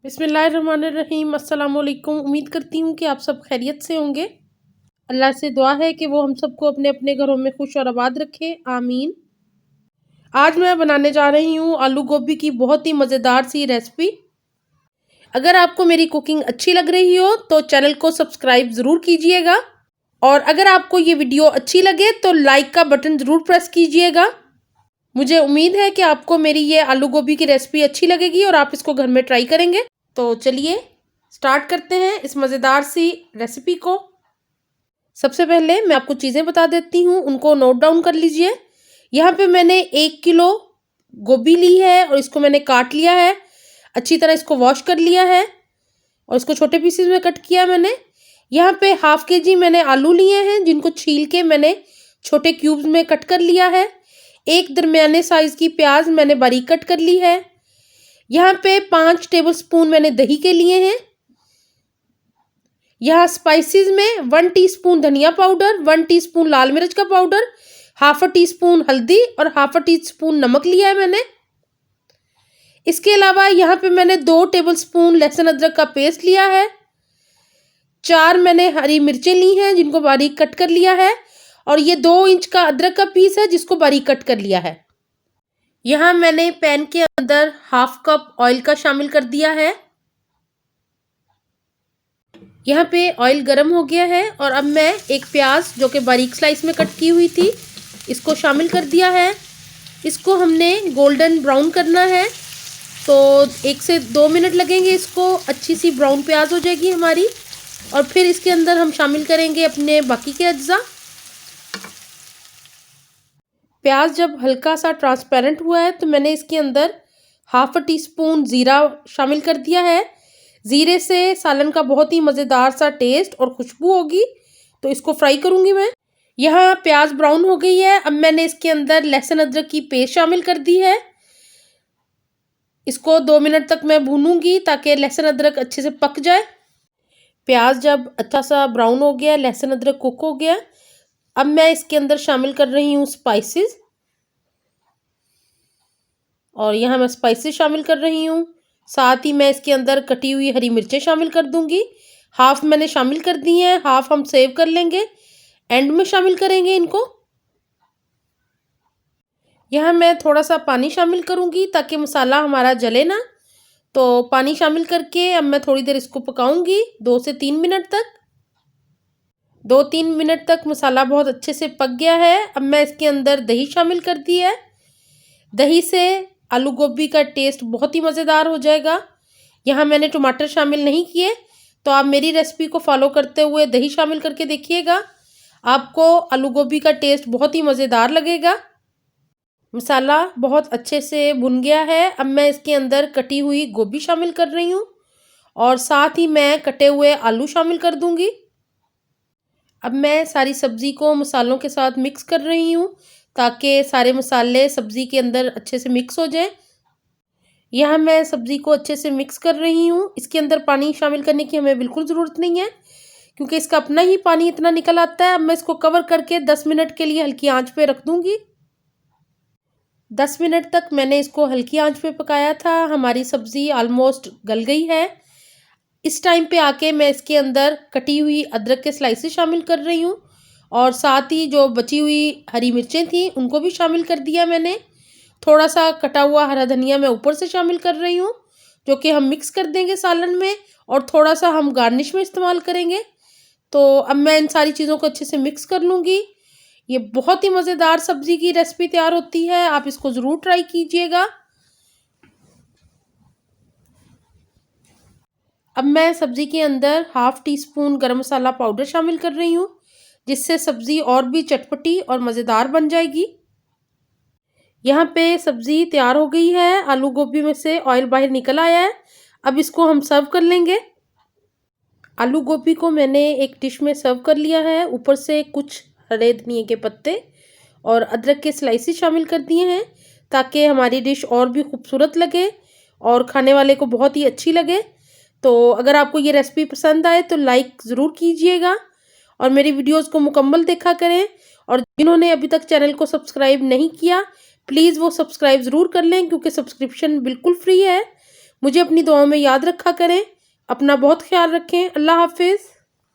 बिस्मिल्लाहिर्रहमानिर्रहीम। अस्सलाम वालेकुम। उम्मीद करती हूँ कि आप सब खैरियत से होंगे। अल्लाह से दुआ है कि वो हम सबको अपने अपने घरों में खुश और आबाद रखे, आमीन। आज मैं बनाने जा रही हूँ आलू गोभी की बहुत ही मज़ेदार सी रेसिपी। अगर आपको मेरी कुकिंग अच्छी लग रही हो तो चैनल को सब्सक्राइब ज़रूर कीजिएगा, और अगर आपको ये वीडियो अच्छी लगे तो लाइक का बटन ज़रूर प्रेस कीजिएगा। मुझे उम्मीद है कि आपको मेरी ये आलू गोभी की रेसिपी अच्छी लगेगी और आप इसको घर में ट्राई करेंगे। तो चलिए स्टार्ट करते हैं इस मज़ेदार सी रेसिपी को। सबसे पहले मैं आपको चीज़ें बता देती हूँ, उनको नोट डाउन कर लीजिए। यहाँ पे मैंने 1 किलो गोभी ली है और इसको मैंने काट लिया है। अच्छी तरह इसको वॉश कर लिया है और इसको छोटे पीसेस में कट किया मैंने। यहाँ पे हाफ केजी मैंने आलू लिए हैं, जिनको छील के मैंने छोटे क्यूब्स में कट कर लिया है। एक दरमियाने साइज़ की प्याज मैंने बारीक कट कर ली है। यहाँ पे 5 टेबलस्पून मैंने दही के लिए हैं। यहाँ स्पाइसेस में 1 टीस्पून धनिया पाउडर, 1 टीस्पून लाल मिर्च का पाउडर, हाफ टी स्पून हल्दी और हाफ टी स्पून नमक लिया है मैंने। इसके अलावा यहाँ पे मैंने 2 टेबलस्पून लहसुन अदरक का पेस्ट लिया है। 4 मैंने हरी मिर्चें ली हैं, जिनको बारीक कट कर लिया है, और ये 2 इंच का अदरक का पीस है, जिसको बारीक कट कर लिया है। यहाँ मैंने पैन के अंदर हाफ कप ऑयल का शामिल कर दिया है। यहाँ पे ऑयल गर्म हो गया है और अब मैं एक प्याज जो कि बारीक स्लाइस में कट की हुई थी, इसको शामिल कर दिया है। इसको हमने गोल्डन ब्राउन करना है, तो 1 से 2 मिनट लगेंगे। इसको अच्छी सी ब्राउन प्याज हो जाएगी हमारी, और फिर इसके अंदर हम शामिल करेंगे अपने बाकी के अज्जा। प्याज जब हल्का सा ट्रांसपेरेंट हुआ है तो मैंने इसके अंदर हाफ टी स्पून ज़ीरा शामिल कर दिया है। ज़ीरे से सालन का बहुत ही मज़ेदार सा टेस्ट और खुशबू होगी, तो इसको फ्राई करूँगी मैं। यहाँ प्याज ब्राउन हो गई है। अब मैंने इसके अंदर लहसुन अदरक की पेस्ट शामिल कर दी है। इसको 2 मिनट तक मैं भूनूंगी ताकि लहसुन अदरक अच्छे से पक जाए। प्याज जब अच्छा सा ब्राउन हो गया, लहसुन अदरक कुक हो गया, अब मैं इसके अंदर शामिल कर रही हूँ स्पाइसेस, और यहाँ मैं स्पाइसेस शामिल कर रही हूँ। साथ ही मैं इसके अंदर कटी हुई हरी मिर्चें शामिल कर दूंगी। हाफ मैंने शामिल कर दी हैं, हाफ हम सेव कर लेंगे, एंड में शामिल करेंगे इनको। यहाँ मैं थोड़ा सा पानी शामिल करूँगी ताकि मसाला हमारा जले ना। तो पानी शामिल करके अब मैं थोड़ी देर इसको पकाऊंगी, 2 से 3 मिनट तक। 2-3 मिनट तक मसाला बहुत अच्छे से पक गया है। अब मैं इसके अंदर दही शामिल कर दी है। दही से आलू गोभी का टेस्ट बहुत ही मज़ेदार हो जाएगा। यहाँ मैंने टमाटर शामिल नहीं किए, तो आप मेरी रेसिपी को फॉलो करते हुए दही शामिल करके देखिएगा, आपको आलू गोभी का टेस्ट बहुत ही मज़ेदार लगेगा। मसाला बहुत अच्छे से भुन गया है। अब मैं इसके अंदर कटी हुई गोभी शामिल कर रही हूँ, और साथ ही मैं कटे हुए आलू शामिल कर दूँगी। अब मैं सारी सब्ज़ी को मसालों के साथ मिक्स कर रही हूँ ताकि सारे मसाले सब्ज़ी के अंदर अच्छे से मिक्स हो जाएं। यहाँ मैं सब्ज़ी को अच्छे से मिक्स कर रही हूँ। इसके अंदर पानी शामिल करने की हमें बिल्कुल ज़रूरत नहीं है, क्योंकि इसका अपना ही पानी इतना निकल आता है। अब मैं इसको कवर करके 10 मिनट के लिए हल्की आंच पे रख दूँगी। 10 मिनट तक मैंने इसको हल्की आंच पे पकाया था। हमारी सब्ज़ी ऑलमोस्ट गल गई है। इस टाइम पे आके मैं इसके अंदर कटी हुई अदरक के स्लाइसेस शामिल कर रही हूँ, और साथ ही जो बची हुई हरी मिर्चें थी उनको भी शामिल कर दिया मैंने। थोड़ा सा कटा हुआ हरा धनिया मैं ऊपर से शामिल कर रही हूँ, जो कि हम मिक्स कर देंगे सालन में, और थोड़ा सा हम गार्निश में इस्तेमाल करेंगे। तो अब मैं इन सारी चीज़ों को अच्छे से मिक्स कर लूँगी। ये बहुत ही मज़ेदार सब्ज़ी की रेसिपी तैयार होती है, आप इसको ज़रूर ट्राई कीजिएगा। अब मैं सब्ज़ी के अंदर हाफ टी स्पून गरम मसाला पाउडर शामिल कर रही हूँ, जिससे सब्ज़ी और भी चटपटी और मज़ेदार बन जाएगी। यहाँ पे सब्ज़ी तैयार हो गई है। आलू गोभी में से ऑयल बाहर निकल आया है। अब इसको हम सर्व कर लेंगे। आलू गोभी को मैंने एक डिश में सर्व कर लिया है। ऊपर से कुछ हरे धनिए के पत्ते और अदरक के स्लाइसेस शामिल कर दिए हैं, ताकि हमारी डिश और भी खूबसूरत लगे और खाने वाले को बहुत ही अच्छी लगे। तो अगर आपको ये रेसिपी पसंद आए तो लाइक ज़रूर कीजिएगा, और मेरी वीडियोस को मुकम्मल देखा करें। और जिन्होंने अभी तक चैनल को सब्सक्राइब नहीं किया, प्लीज़ वो सब्सक्राइब ज़रूर कर लें, क्योंकि सब्सक्रिप्शन बिल्कुल फ्री है। मुझे अपनी दुआओं में याद रखा करें। अपना बहुत ख्याल रखें। अल्लाह हाफ़िज़।